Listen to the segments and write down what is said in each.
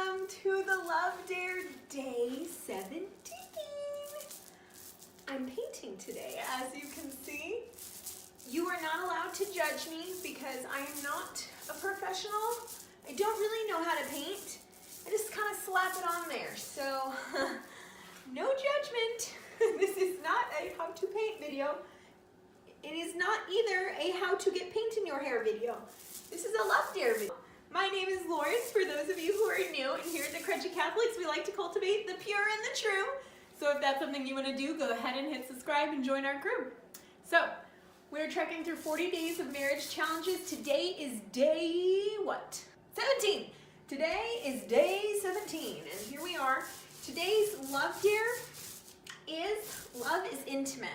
welcome to the Love Dare Day 17. I'm painting today, as you can see. You are not allowed to judge me because I am not a professional. I don't really know how to paint. I just kind of slap it on there, so no judgment. This is not a how to paint video. It is not either a how to get paint in your hair video. This is a Love Dare video. My name is Lawrence, for those of you who are new, and here at the Crunchy Catholics, we like to cultivate the pure and the true. So if that's something you want to do, go ahead and hit subscribe and join our crew. So, we're trekking through 40 days of marriage challenges. Today is day, what? 17. Today is day 17, and here we are. Today's Love Dare is love is intimate.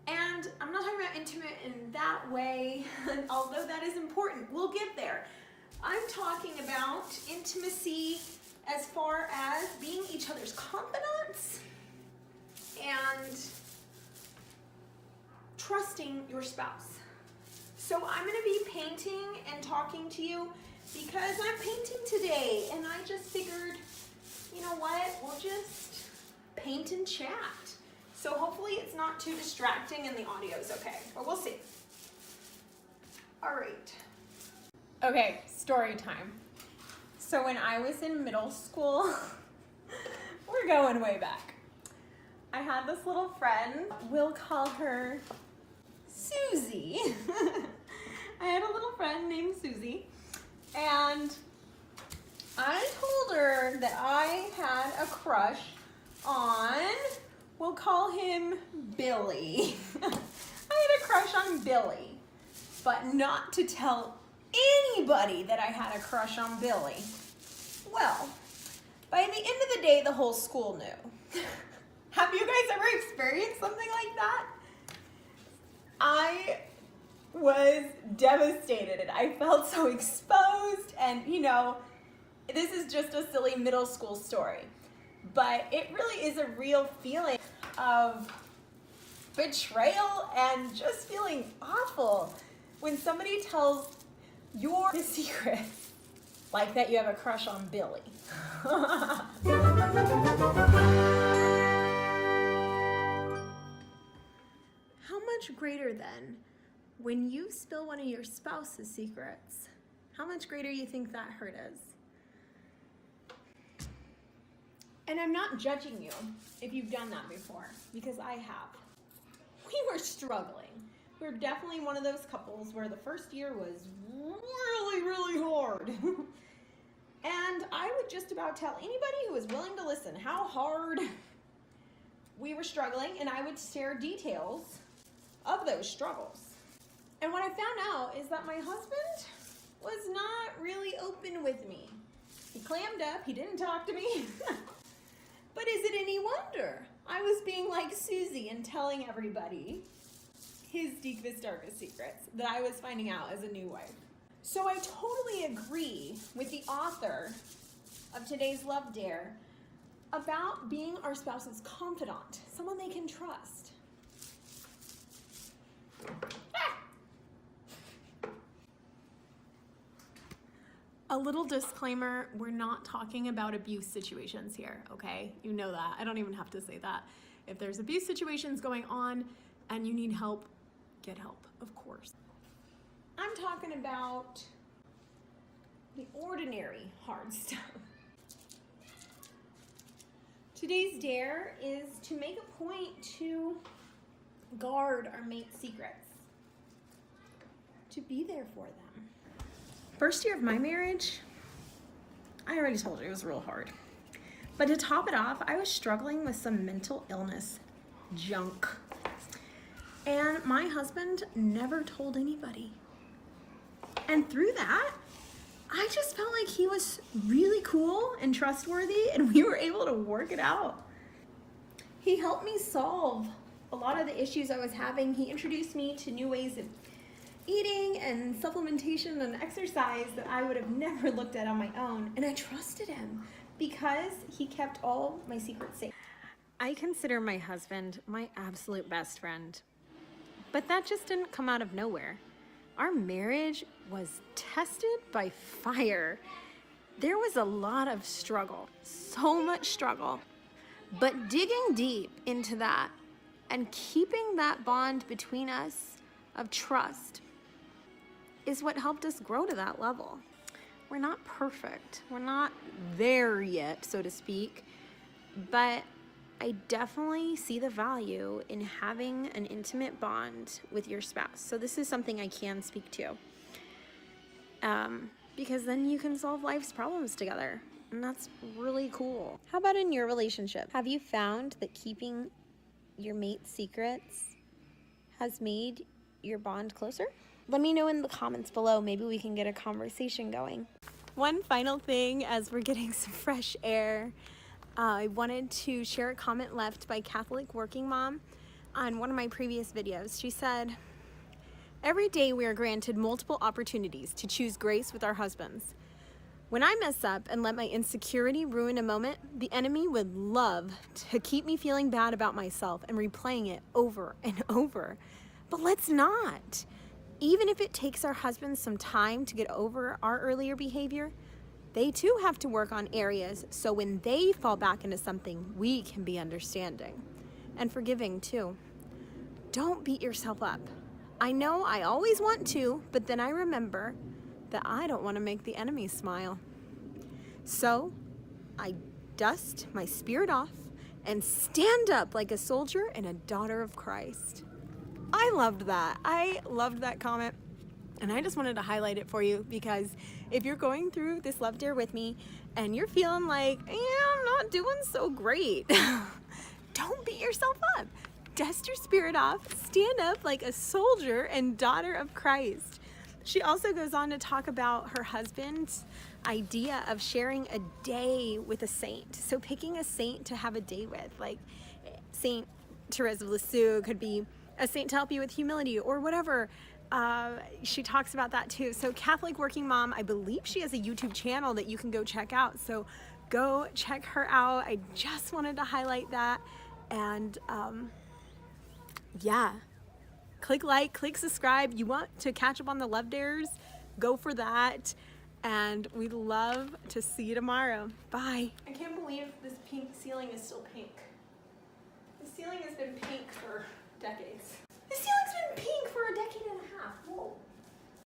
And I'm not talking about intimate in that way, although that is important. We'll get there. I'm talking about intimacy as far as being each other's confidants and trusting your spouse. So I'm going to be painting and talking to you because I'm painting today, and I just figured, you know what, we'll just paint and chat. So hopefully it's not too distracting and the audio's okay, but we'll see. All right. Okay, story time. So when I was in middle school, we're going way back. I had this little friend, we'll call her Susie. I had a little friend named Susie, and I told her that I had a crush on, we'll call him Billy. I had a crush on Billy, but not to tell anybody that I had a crush on Billy. Well, by the end of the day, the whole school knew. Have you guys ever experienced something like that? I was devastated. I felt so exposed, and you know, this is just a silly middle school story, but it really is a real feeling of betrayal and just feeling awful when somebody tells your secret, like that you have a crush on Billy. How much greater then when you spill one of your spouse's secrets? How much greater you think that hurt is? And I'm not judging you if you've done that before, because I have. We were struggling. We were definitely one of those couples where the first year was really, really hard. And I would just about tell anybody who was willing to listen how hard we were struggling, and I would share details of those struggles. And what I found out is that my husband was not really open with me. He clammed up, he didn't talk to me. But is it any wonder I was being like Susie and telling everybody his deepest, darkest secrets that I was finding out as a new wife? So I totally agree with the author of today's Love Dare about being our spouse's confidant, someone they can trust. A little disclaimer, we're not talking about abuse situations here, okay? You know that. I don't even have to say that. If there's abuse situations going on and you need help, get help, of course. I'm talking about the ordinary hard stuff. Today's dare is to make a point to guard our mate's secrets, to be there for them. First year of my marriage, I already told you it was real hard. But to top it off, I was struggling with some mental illness junk. And my husband never told anybody. And through that, I just felt like he was really cool and trustworthy, and we were able to work it out. He helped me solve a lot of the issues I was having. He introduced me to new ways of eating and supplementation and exercise that I would have never looked at on my own. And I trusted him because he kept all my secrets safe. I consider my husband my absolute best friend, but that just didn't come out of nowhere. Our marriage was tested by fire, There was a lot of struggle, so much struggle, but digging deep into that and keeping that bond between us of trust is what helped us grow to that level. We're not perfect. We're not there yet, so to speak, but I definitely see the value in having an intimate bond with your spouse. So this is something I can speak to. Because then you can solve life's problems together, and that's really cool. How about in your relationship? Have you found that keeping your mate's secrets has made your bond closer? Let me know in the comments below. Maybe we can get a conversation going. One final thing as we're getting some fresh air, I wanted to share a comment left by Catholic Working Mom on one of my previous videos. She said, "Every day we are granted multiple opportunities to choose grace with our husbands. When I mess up and let my insecurity ruin a moment, the enemy would love to keep me feeling bad about myself and replaying it over and over. But let's not. Even if it takes our husbands some time to get over our earlier behavior, they too have to work on areas so when they fall back into something, we can be understanding and forgiving too. Don't beat yourself up. I know I always want to, but then I remember that I don't want to make the enemy smile. So I dust my spirit off and stand up like a soldier and a daughter of Christ." I loved that. I loved that comment. And I just wanted to highlight it for you because if you're going through this love dare with me and you're feeling like, yeah, I'm not doing so great, don't beat yourself up. Dust your spirit off, stand up like a soldier and daughter of Christ. She also goes on to talk about her husband's idea of sharing a day with a saint. So picking a saint to have a day with, like Saint Therese of Lisieux could be a saint to help you with humility or whatever. She talks about that too. So Catholic Working Mom, I believe she has a YouTube channel that you can go check out. So go check her out. I just wanted to highlight that. And yeah, click like, click subscribe. You want to catch up on the love dares? Go for that. And we'd love to see you tomorrow. Bye. I can't believe this pink ceiling is still pink. The ceiling has been pink for decades. The ceiling's been pink for a decade and a half.